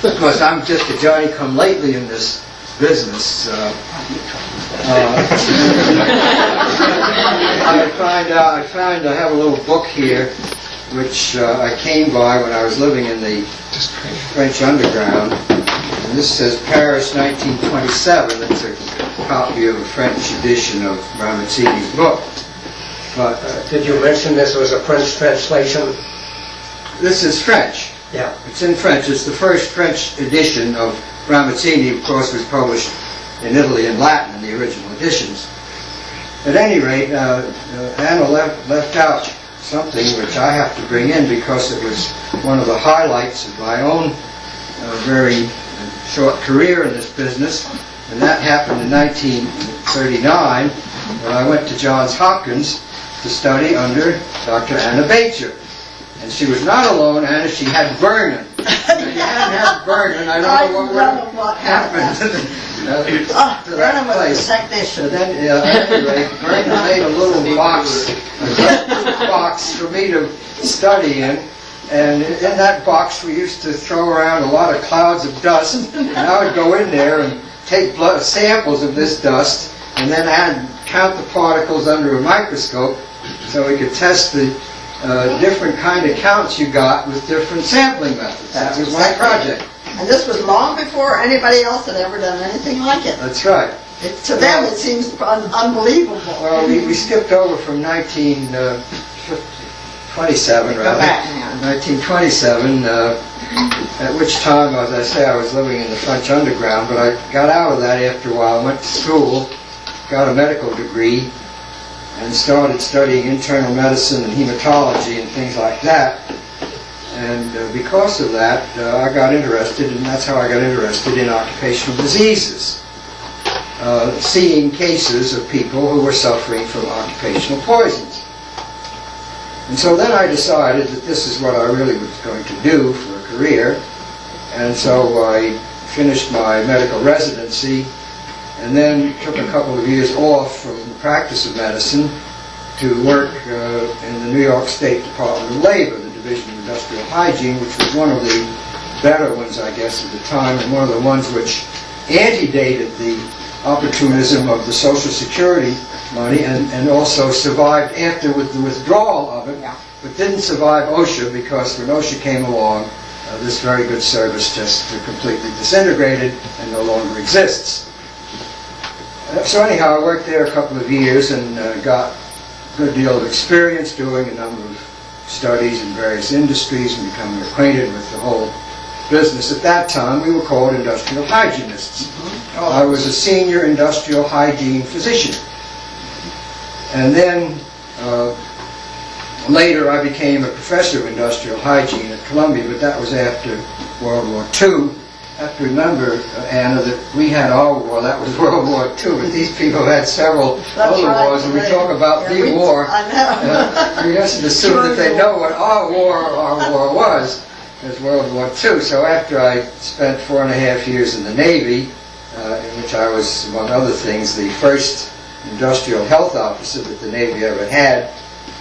Of course, I'm just a Johnny-come-lately in this business. I have a little book here, which I came by when I was living in the French Underground. And this says Paris, 1927. It's a copy of a French edition of Ramazzini's book. But did you mention this was a French translation? This is French. Yeah. It's in French. It's the first French edition of Ramazzini. Of course, was published in Italy in Latin in the original editions. At any rate, Anna left out something which I have to bring in because it was one of the highlights of my own very short career in this business, and that happened in 1939 when I went to Johns Hopkins to study under Dr. Anna Bacher. And she was not alone, Anna, she had Vernon. If you hadn't had Vernon, I don't know what would have happened to that place. Was a technician. So then, at any rate, Vernon made a little box for me to study in. And in that box we used to throw around a lot of clouds of dust. And I would go in there and take samples of this dust and then count the particles under a microscope so we could test the different kind of counts you got with different sampling methods. That was my project. And this was long before anybody else had ever done anything like it. That's right. To them it seems unbelievable. Well, we skipped over from 1927, Go rather. back now. 1927, at which time, as I say, I was living in the French Underground, but I got out of that after a while, went to school, got a medical degree, and started studying internal medicine and hematology and things like that. And because of that, I got interested, and that's how I got interested in occupational diseases, seeing cases of people who were suffering from occupational poisons. And so then I decided that this is what I really was going to do for a career, and so I finished my medical residency and then took a couple of years off from the practice of medicine to work in the New York State Department of Labor, the Division of Industrial Hygiene, which was one of the better ones, I guess, at the time, and one of the ones which antedated the opportunism of the Social Security money and also survived after with the withdrawal of it, but didn't survive OSHA because when OSHA came along, this very good service just completely disintegrated and no longer exists. So anyhow, I worked there a couple of years and got a good deal of experience doing a number of studies in various industries and becoming acquainted with the whole business. At that time, we were called industrial hygienists. I was a senior industrial hygiene physician. And then later I became a professor of industrial hygiene at Columbia, but that was after World War II. I have to remember, Anna, that we had our war, that was World War II, but these people had several other wars, and we talk about the war. We mustn't assume that they know what our war was, as World War II. So after I spent 4.5 years in the Navy, in which I was, among other things, the first industrial health officer that the Navy ever had,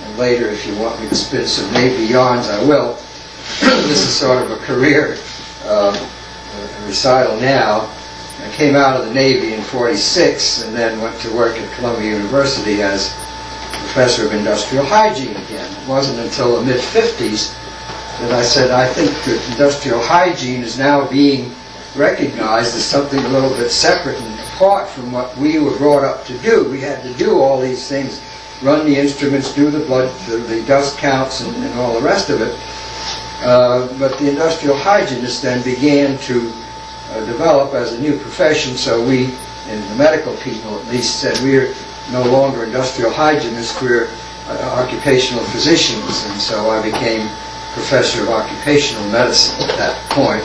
and later, if you want me to spin some Navy yarns, I will. This is sort of a career recital now. I came out of the Navy in '46 and then went to work at Columbia University as professor of industrial hygiene again. It wasn't until the mid-'50s that I said, I think that industrial hygiene is now being recognized as something a little bit separate and apart from what we were brought up to do. We had to do all these things, run the instruments, do the blood, the dust counts, and all the rest of it. But the industrial hygienists then began to develop as a new profession, so we, and the medical people at least, said we're no longer industrial hygienists, we're occupational physicians, and so I became professor of occupational medicine at that point.